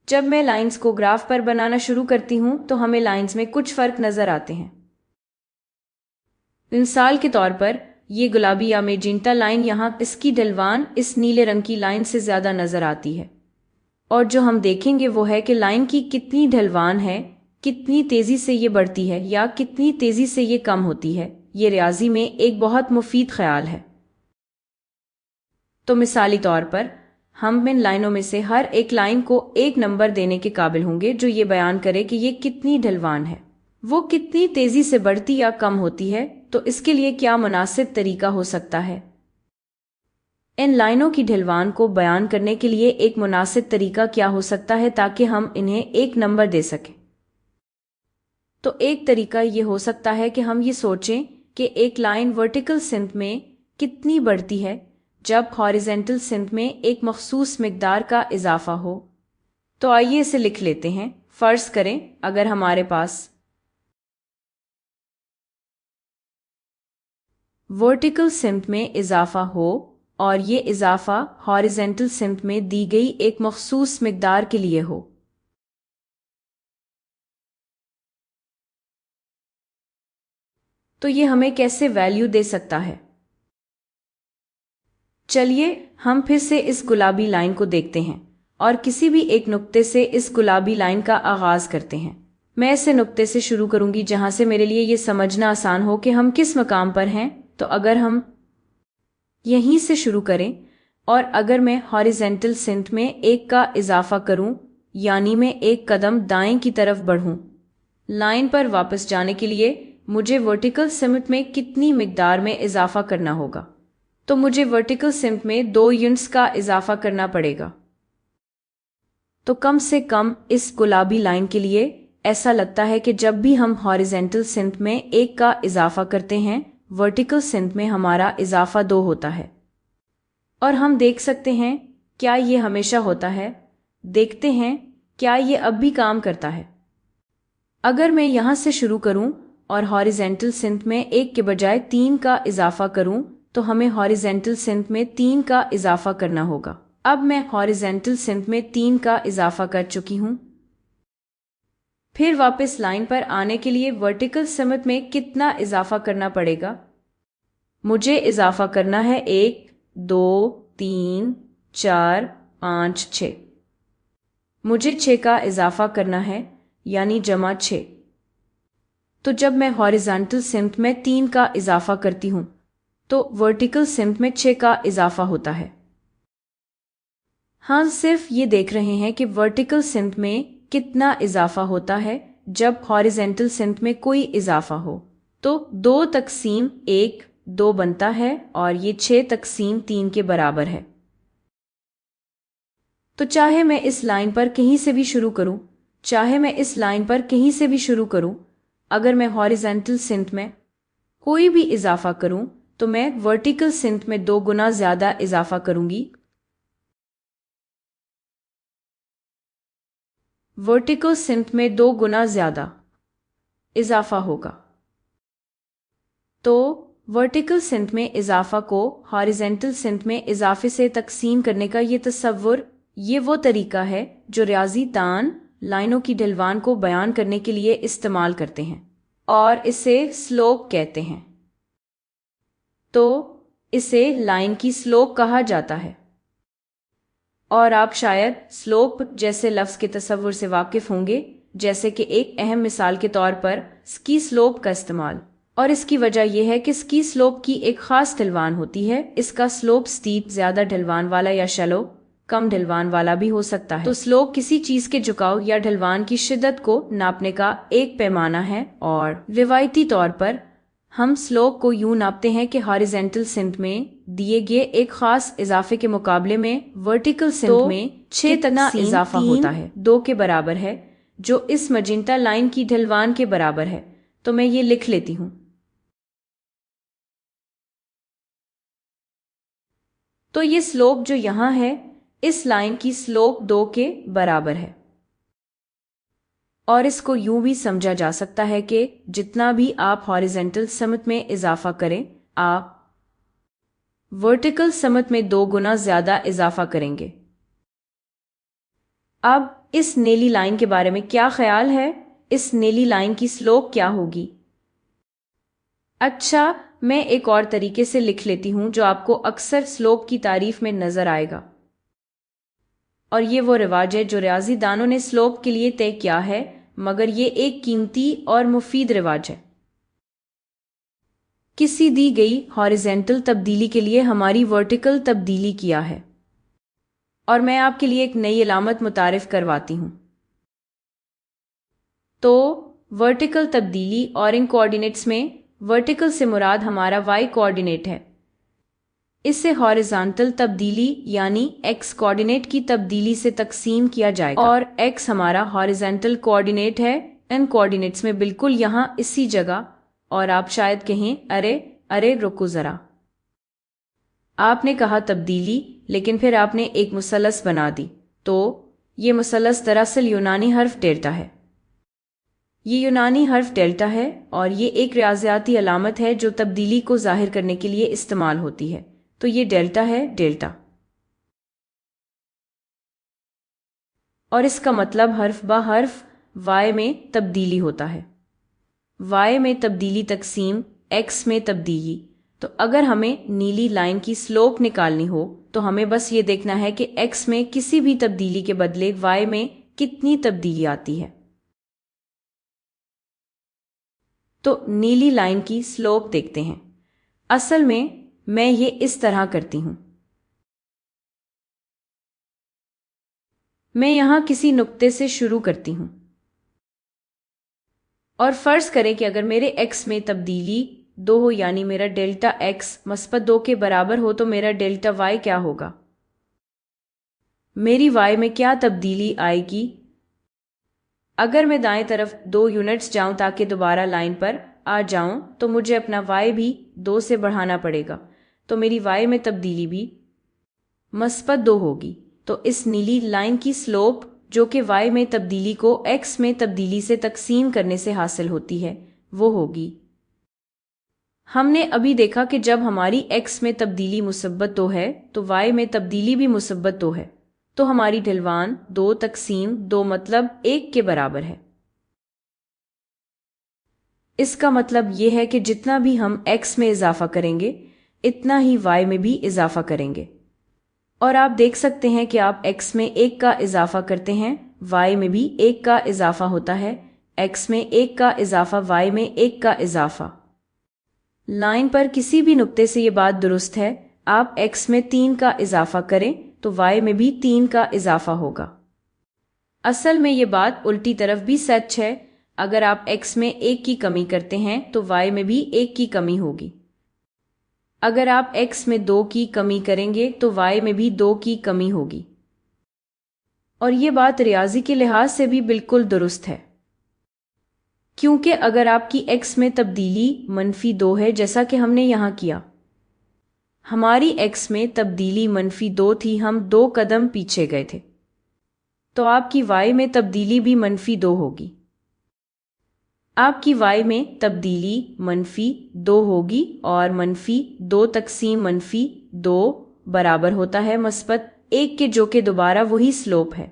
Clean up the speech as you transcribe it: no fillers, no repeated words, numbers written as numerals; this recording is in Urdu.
جب میں لائنز کو گراف پر بنانا شروع کرتی ہوں تو ہمیں لائنز میں کچھ فرق نظر آتے ہیں۔ مثال کے طور پر یہ گلابی یا میجنٹا لائن یہاں اس کی ڈھلوان اس نیلے رنگ کی لائن سے زیادہ نظر آتی ہے، اور جو ہم دیکھیں گے وہ ہے کہ لائن کی کتنی ڈھلوان ہے، کتنی تیزی سے یہ بڑھتی ہے یا کتنی تیزی سے یہ کم ہوتی ہے۔ یہ ریاضی میں ایک بہت مفید خیال ہے۔ تو مثالی طور پر ہم ان لائنوں میں سے ہر ایک لائن کو ایک نمبر دینے کے قابل ہوں گے جو یہ بیان کرے کہ یہ کتنی ڈھلوان ہے، وہ کتنی تیزی سے بڑھتی یا کم ہوتی ہے۔ تو اس کے لیے کیا مناسب طریقہ ہو سکتا ہے؟ ان لائنوں کی ڈھلوان کو بیان کرنے کے لیے ایک مناسب طریقہ کیا ہو سکتا ہے تاکہ ہم انہیں ایک نمبر دے سکیں؟ تو ایک طریقہ یہ ہو سکتا ہے کہ ہم یہ سوچیں کہ ایک لائن ورٹیکل سمت میں کتنی بڑھتی ہے جب ہاریزونٹل سمت میں ایک مخصوص مقدار کا اضافہ ہو۔ تو آئیے اسے لکھ لیتے ہیں۔ فرض کریں اگر ہمارے پاس ورٹیکل سمت میں اضافہ ہو اور یہ اضافہ ہاریزونٹل سمت میں دی گئی ایک مخصوص مقدار کے لیے ہو، تو یہ ہمیں کیسے ویلیو دے سکتا ہے؟ چلیے ہم پھر سے اس گلابی لائن کو دیکھتے ہیں اور کسی بھی ایک نقطے سے اس گلابی لائن کا آغاز کرتے ہیں۔ میں اسے نقطے سے شروع کروں گی جہاں سے میرے لیے یہ سمجھنا آسان ہو کہ ہم کس مقام پر ہیں۔ تو اگر ہم یہیں سے شروع کریں اور اگر میں ہاریزونٹل سمت میں ایک کا اضافہ کروں، یعنی میں ایک قدم دائیں کی طرف بڑھوں، لائن پر واپس جانے کے لیے مجھے ورٹیکل سمت میں کتنی مقدار میں اضافہ کرنا ہوگا؟ تو مجھے ورٹیکل سمت میں 2 یونٹس کا اضافہ کرنا پڑے گا۔ تو کم سے کم اس گلابی لائن کے لیے ایسا لگتا ہے کہ جب بھی ہم ہاریزونٹل سمت میں 1 کا اضافہ کرتے ہیں، ورٹیکل سمت میں ہمارا اضافہ 2 ہوتا ہے۔ اور ہم دیکھ سکتے ہیں کیا یہ ہمیشہ ہوتا ہے؟ دیکھتے ہیں کیا یہ اب بھی کام کرتا ہے۔ اگر میں یہاں سے شروع کروں اور ہاریزونٹل سمت میں 1 کے بجائے 3 کا اضافہ کروں تو ہمیں ہاریزونٹل سمت میں 3 کا اضافہ کرنا ہوگا۔ اب میں ہاریزونٹل سمت میں 3 کا اضافہ کر چکی ہوں۔ پھر واپس لائن پر آنے کے لیے ورٹیکل سمت میں کتنا اضافہ کرنا پڑے گا؟ مجھے اضافہ کرنا ہے 1 2 3 4 5 6۔ مجھے 6 کا اضافہ کرنا ہے، یعنی جمع 6۔ تو جب میں ہاریزونٹل سمت میں 3 کا اضافہ کرتی ہوں تو ورٹیکل سمت میں 6 کا اضافہ ہوتا ہے۔ ہاں صرف یہ دیکھ رہے ہیں کہ ورٹیکل سمت میں کتنا اضافہ ہوتا ہے جب ہاریزونٹل سمت میں کوئی اضافہ ہو۔ تو 2 تقسیم 1 2 بنتا ہے اور یہ 6 تقسیم 3 کے برابر ہے۔ تو چاہے میں اس لائن پر کہیں سے بھی شروع کروں، چاہے میں اس لائن پر کہیں سے بھی شروع کروں، اگر میں ہاریزونٹل سمت میں کوئی بھی اضافہ کروں تو میں ورٹیکل سمت میں 2 گنا زیادہ اضافہ کروں گی۔ ورٹیکل سمت میں 2 گنا زیادہ اضافہ ہوگا۔ تو ورٹیکل سمت میں اضافہ کو ہاریزونٹل سمت میں اضافے سے تقسیم کرنے کا یہ تصور، یہ وہ طریقہ ہے جو ریاضی دان لائنوں کی ڈھلوان کو بیان کرنے کے لیے استعمال کرتے ہیں اور اسے سلوپ کہتے ہیں۔ تو اسے لائن کی سلوپ کہا جاتا ہے۔ اور آپ شاید سلوپ جیسے لفظ کے تصور سے واقف ہوں گے، جیسے کہ ایک اہم مثال کے طور پر سکی سلوپ کا استعمال۔ اور اس کی وجہ یہ ہے کہ سکی سلوپ کی ایک خاص ڈھلوان ہوتی ہے۔ اس کا سلوپ سٹیپ زیادہ ڈھلوان والا یا شیلو کم ڈھلوان والا بھی ہو سکتا ہے۔ تو سلوپ کسی چیز کے جھکاؤ یا ڈھلوان کی شدت کو ناپنے کا ایک پیمانہ ہے، اور روایتی طور پر ہم سلوپ کو یوں ناپتے ہیں کہ ہاریزونٹل سمت میں دیے گئے ایک خاص اضافے کے مقابلے میں ورٹیکل سمت میں 6 تک اضافہ ہوتا ہے، 2 کے برابر ہے، جو اس مجنٹا لائن کی ڈھلوان کے برابر ہے۔ تو میں یہ لکھ لیتی ہوں۔ تو یہ سلوپ جو یہاں ہے اس لائن کی سلوپ 2 کے برابر ہے، اور اس کو یوں بھی سمجھا جا سکتا ہے کہ جتنا بھی آپ ہاریزونٹل سمت میں اضافہ کریں، آپ ورٹیکل سمت میں 2 گنا زیادہ اضافہ کریں گے۔ اب اس نیلی لائن کے بارے میں کیا خیال ہے؟ اس نیلی لائن کی سلوپ کیا ہوگی؟ اچھا، میں ایک اور طریقے سے لکھ لیتی ہوں جو آپ کو اکثر سلوپ کی تعریف میں نظر آئے گا، اور یہ وہ رواج ہے جو ریاضی دانوں نے سلوپ کے لیے طے کیا ہے، مگر یہ ایک قیمتی اور مفید رواج ہے۔ کسی دی گئی ہاریزونٹل تبدیلی کے لیے ہماری ورٹیکل تبدیلی کیا ہے، اور میں آپ کے لیے ایک نئی علامت متعارف کرواتی ہوں۔ تو ورٹیکل تبدیلی اور ان کوآرڈینیٹس میں ورٹیکل سے مراد ہمارا وائی کوآرڈینیٹ ہے۔ اسے ہاریزونٹل تبدیلی یعنی ایکس کوآرڈینیٹ کی تبدیلی سے تقسیم کیا جائے گا، اور ایکس ہمارا ہاریزونٹل کوآرڈینیٹ ہے ان کوآرڈینیٹس میں، بالکل یہاں اسی جگہ۔ اور آپ شاید کہیں ارے رکو ذرا، آپ نے کہا تبدیلی لیکن پھر آپ نے ایک مثلث بنا دی، تو یہ مثلث دراصل یونانی حرف ڈیلٹا ہے۔ یہ یونانی حرف ڈیلٹا ہے اور یہ ایک ریاضیاتی علامت ہے جو تبدیلی کو ظاہر کرنے کے لیے استعمال ہوتی ہے۔ تو یہ ڈیلٹا ہے، ڈیلٹا، اور اس کا مطلب حرف با حرف وائی میں تبدیلی ہوتا ہے۔ وائی میں تبدیلی تقسیم ایکس میں تبدیلی۔ تو اگر ہمیں نیلی لائن کی سلوپ نکالنی ہو تو ہمیں بس یہ دیکھنا ہے کہ ایکس میں کسی بھی تبدیلی کے بدلے وائی میں کتنی تبدیلی آتی ہے۔ تو نیلی لائن کی سلوپ دیکھتے ہیں۔ اصل میں یہ اس طرح کرتی ہوں، میں یہاں کسی نقطے سے شروع کرتی ہوں، اور فرض کریں کہ اگر میرے ایکس میں تبدیلی 2 ہو، یعنی میرا ڈیلٹا ایکس مثبت 2 کے برابر ہو، تو میرا ڈیلٹا وائی کیا ہوگا؟ میری وائی میں کیا تبدیلی آئے گی؟ اگر میں دائیں طرف 2 یونٹس جاؤں تاکہ دوبارہ لائن پر آ جاؤں تو مجھے اپنا وائی بھی 2 سے بڑھانا پڑے گا، تو میری وائی میں تبدیلی بھی مثبت 2 ہوگی۔ تو اس نیلی لائن کی سلوپ جو کہ وائی میں تبدیلی کو ایکس میں تبدیلی سے تقسیم کرنے سے حاصل ہوتی ہے، وہ ہوگی، ہم نے ابھی دیکھا کہ جب ہماری ایکس میں تبدیلی مثبت 2 ہے تو وائی میں تبدیلی بھی مثبت 2 ہے، تو ہماری ڈھلوان 2 تقسیم 2 مطلب 1 کے برابر ہے۔ اس کا مطلب یہ ہے کہ جتنا بھی ہم ایکس میں اضافہ کریں گے اتنا ہی وائی میں بھی اضافہ کریں گے، اور آپ دیکھ سکتے ہیں کہ آپ ایکس میں 1 کا اضافہ کرتے ہیں، وائی میں بھی 1 کا اضافہ ہوتا ہے، ایکس میں 1 کا اضافہ، وائی میں 1 کا اضافہ۔ لائن پر کسی بھی نقطے سے یہ بات درست ہے، آپ ایکس میں 3 کا اضافہ کریں تو وائی میں بھی 3 کا اضافہ ہوگا۔ اصل میں یہ بات الٹی طرف بھی سچ ہے، اگر آپ ایکس میں 1 کی کمی کرتے ہیں تو وائی میں بھی 1 کی کمی ہوگی۔ اگر آپ ایکس میں 2 کی کمی کریں گے تو وائی میں بھی 2 کی کمی ہوگی، اور یہ بات ریاضی کے لحاظ سے بھی بالکل درست ہے، کیونکہ اگر آپ کی ایکس میں تبدیلی -2 ہے جیسا کہ ہم نے یہاں کیا، ہماری ایکس میں تبدیلی -2 تھی، ہم 2 قدم پیچھے گئے تھے، تو آپ کی وائی میں تبدیلی بھی -2 ہوگی۔ آپ کی وائی میں تبدیلی -2 ہوگی، اور -2 تقسیم -2 برابر ہوتا ہے مثبت 1 کے، جو کہ دوبارہ وہی سلوپ ہے۔